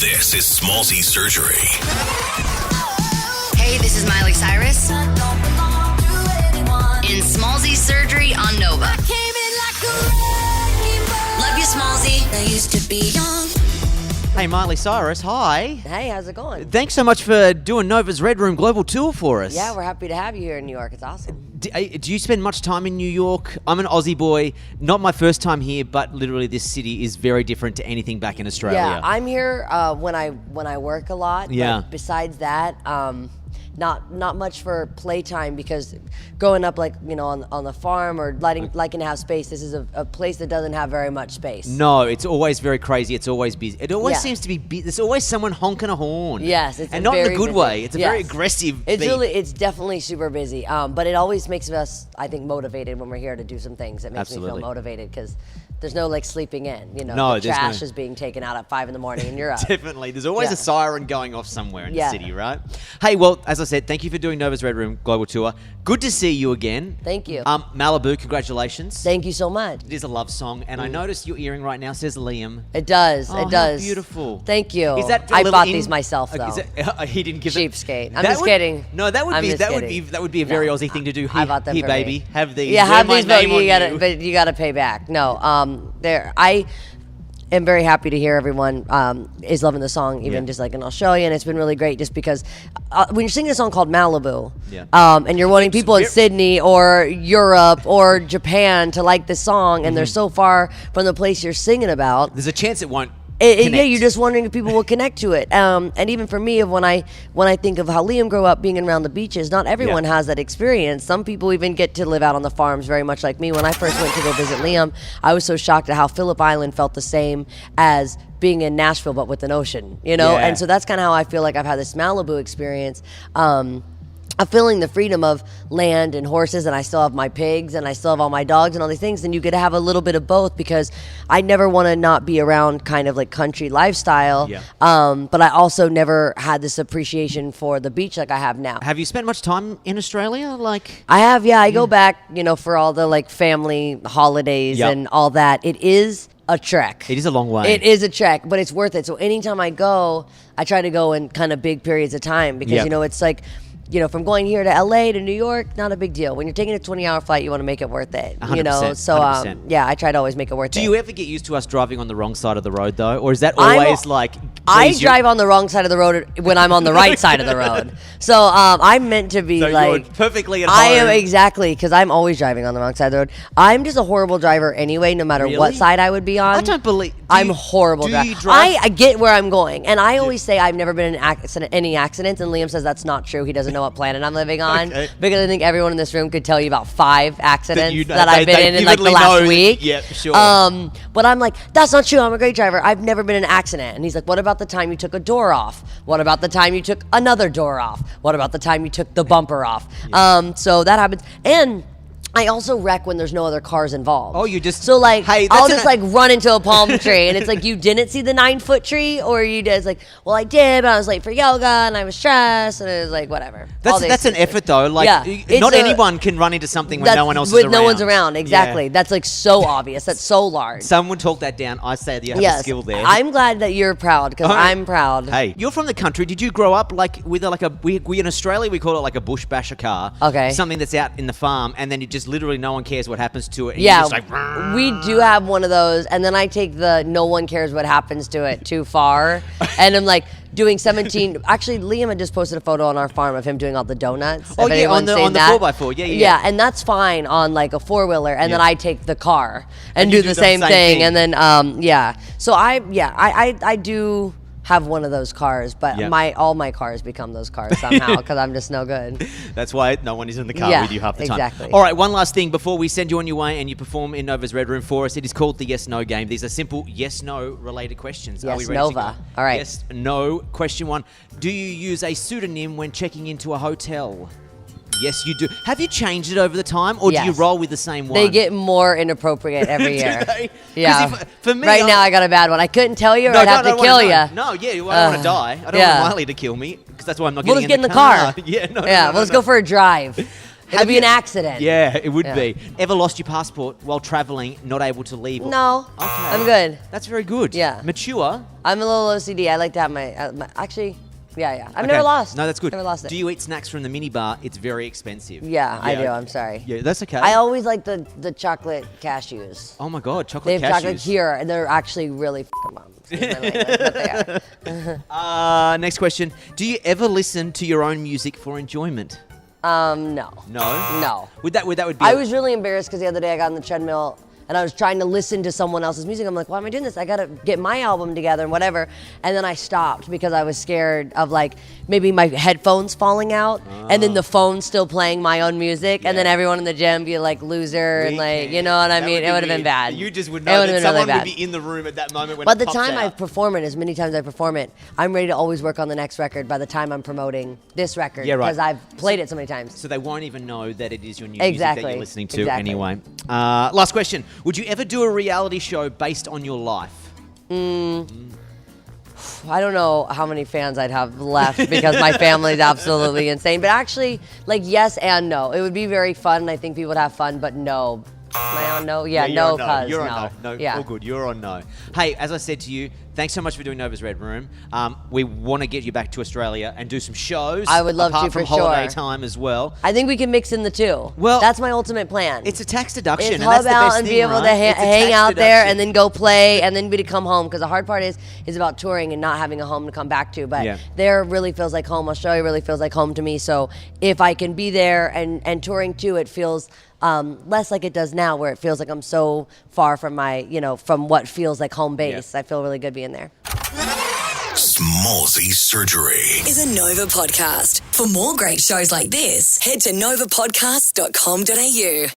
This is Smallzy Surgery. Hey, this is Miley Cyrus in Smallzy Surgery on Nova. Love you, Smallzy. I used to be young. Hey, Miley Cyrus, hi. Hey, how's it going? Thanks so much for doing Nova's Red Room Global Tour for us. Yeah, we're happy to have you here in New York. It's awesome. Do you spend much time in New York? I'm an Aussie boy. Not my first time here, but literally this city is very different to anything back in Australia. Yeah, I'm here when I work a lot. Yeah. But besides that, not much for playtime, because growing up on the farm or liking to have space, this is a place that doesn't have very much space. No, it's always very crazy. It's always busy. It always Yeah. seems to be there's always someone honking a horn. Yes, it's and not in a very good busy. way. It's a very Yes. aggressive It's beat. it's definitely super busy. But it always makes us, I think, motivated when we're here to do some things. It makes me Absolutely. feel motivated because there's no sleeping in. No, the there's trash no- is being taken out at 5 a.m. and you're up. Definitely. There's always Yeah. a siren going off somewhere in Yeah. the city, right? Hey, well, as I said, thank you for doing Nova's Red Room Global Tour. Good to see you again. Thank you. Malibu, congratulations. Thank you so much. It is a love song, and I noticed your earring right now says Liam. It does. Oh, it how does. beautiful. Thank you. Is that a I little bought in- these myself though. He didn't give Cheapskate. I'm That just would- kidding. No, that would I'm be just that would kidding. be that would be a very No, Aussie thing to do. I bought them here, for baby. me. Have these. Yeah, Wear have my these, but name on but you gotta pay back. No, I am very happy to hear everyone is loving the song, even Yeah. just in Australia, and it's been really great just because when you're singing a song called Malibu, Yeah. and you're wanting people in Sydney or Europe or Japan to like this song, and they're so far from the place you're singing about. There's a chance it won't. Yeah, connect. you're just wondering if people will connect to it. And even for me, when I think of how Liam grew up being around the beaches, not everyone has that experience. Some people even get to live out on the farms, very much like me. When I first went to go visit Liam, I was so shocked at how Phillip Island felt the same as being in Nashville, but with an ocean, Yeah. And so that's kind of how I feel like I've had this Malibu experience. Of feeling the freedom of land and horses, and I still have my pigs, and I still have all my dogs and all these things, and you get to have a little bit of both, because I never want to not be around kind of country lifestyle, Yeah. but I also never had this appreciation for the beach like I have now. Have you spent much time in Australia? I have, yeah. I go back, for all the family holidays Yep. and all that. It is a trek. It is a long way. It is a trek, but it's worth it. So anytime I go, I try to go in kind of big periods of time, because, Yep. it's from going here to LA to New York, not a big deal. When you're taking a 20-hour flight, you want to make it worth it. 100%, So 100%. yeah, I try to always make it worth it. Do you ever get used to us driving on the wrong side of the road, though, or is that always I drive on the wrong side of the road when I'm on the right side of the road. So I'm meant to be So you're perfectly at I am, home. exactly, because I'm always driving on the wrong side of the road. I'm just a horrible driver anyway, no matter what Really? side I would be on. I don't believe. I'm horrible. Do you driver. drive? I get where I'm going, and I always say I've never been in any accidents, and Liam says that's not true. He doesn't know what planet I'm living on, Okay. because I think everyone in this room could tell you about 5 accidents you- that they- I've been they in the vividly last know. week. Yeah, sure. But I'm like, that's not true. I'm a great driver. I've never been in an accident. And he's like, what about the time you took a door off? What about the time you took another door off? What about the time you took the bumper off? So that happens. And I also wreck when there's no other cars involved. Oh, you just- so Hey, I'll that's just run into a palm tree, and it's like, you didn't see the 9-foot tree, or you did. It's like, well, I did, but I was late for yoga and I was stressed, and it was like, whatever. All That's an these- effort, though. Yeah, it's not a- anyone can run into something when no one else is around. no one's around. Exactly. Yeah. That's so obvious. That's so large. Someone talk that down. I say that you have a Yes, skill there. I'm glad that you're proud, because Oh. I'm proud. Hey, you're from the country. Did you grow up with we in Australia we call it a bush basher car? Okay. Something that's out in the farm, and then you just literally no one cares what happens to it. And Yeah, you're just like, we do have one of those, and then I take the no one cares what happens to it too far, and I'm doing 17. Actually, Liam had just posted a photo on our farm of him doing all the donuts. Oh, If yeah, on anyone's the seen that. 4x4. Yeah. Yeah, and that's fine on a 4-wheeler, and then Yeah. I take the car and And do you the do the same same thing, thing. and then yeah. So I do have one of those cars, but Yeah. all my cars become those cars somehow, because I'm just no good. That's why no one is in the car Yeah, with you half the time. exactly. All right, one last thing before we send you on your way and you perform in Nova's Red Room for us. It is called the Yes No Game. These are simple yes no related questions. Are we Yes, ready to Nova. go? All right. Yes no. Question 1. Do you use a pseudonym when checking into a hotel? Yes, you do. Have you changed it over the time, or do you Yes. roll with the same one? They get more inappropriate every year. Do they? 'Cause Yeah. for me, right now I got a bad one. I couldn't tell you, or I'd have to kill you. No, yeah, I don't want to die. I don't yeah. want Miley to kill me, because that's why I'm not We'll getting just get in the car. car. Yeah, no, Yeah, no, let's no. go for a drive. It'd be an accident. Yeah, it would Yeah. be. Ever lost your passport while traveling, not able to leave? No. Okay. I'm good. That's very good. Yeah. Mature. I'm a little OCD. I like to have my actually, yeah. I've Okay. never lost. No, that's good. Never lost it. Do you eat snacks from the minibar? It's very expensive. Yeah, I do. I'm sorry. Yeah, that's okay. I always like the chocolate cashews. Oh my God, They chocolate have cashews. chocolate here, and they're actually really f***ing bomb. Excuse my language, but they are. Next question. Do you ever listen to your own music for enjoyment? No. No. No. Would that be? I was really embarrassed because the other day I got on the treadmill and I was trying to listen to someone else's music. I'm like, why am I doing this? I gotta get my album together and whatever. And then I stopped because I was scared of like maybe my headphones falling out and then the phone still playing my own music and then everyone in the gym be like loser and like, you know what I mean? It would have been bad. You just would It know would've that been someone really would bad. be in the room at that moment when By it the pops time I out. perform it, as many times I perform it, I'm ready to always work on the next record by the time I'm promoting this record. Yeah, right. Because I've played it so many times. So they won't even know that it is your new Exactly. music that you're listening to Exactly. anyway. Last question. Would you ever do a reality show based on your life? I don't know how many fans I'd have left because my family's absolutely insane. But actually, like, yes and no. It would be very fun, and I think people would have fun, but no. Am I on no? Yeah, you're no, on cuz You're no. on no. Yeah. All good. You're on no. Hey, as I said to you, thanks so much for doing Nova's Red Room. We want to get you back to Australia and do some shows. I would love apart to, from for holiday sure. time as well. I think we can mix in the two. Well, that's my ultimate plan. It's a tax deduction, It's and that's hub the out best and thing, be able right? to It's a hang tax out there deduction. and then go play and then be to come home because the hard part is about touring and not having a home to come back to. But Yeah. there really feels like home. Australia really feels like home to me. So if I can be there and touring too, it feels less like it does now, where it feels like I'm so far from my, from what feels like home base. I feel really good being there. Smallzy Surgery is a Nova podcast. For more great shows like this, head to novapodcast.com.au.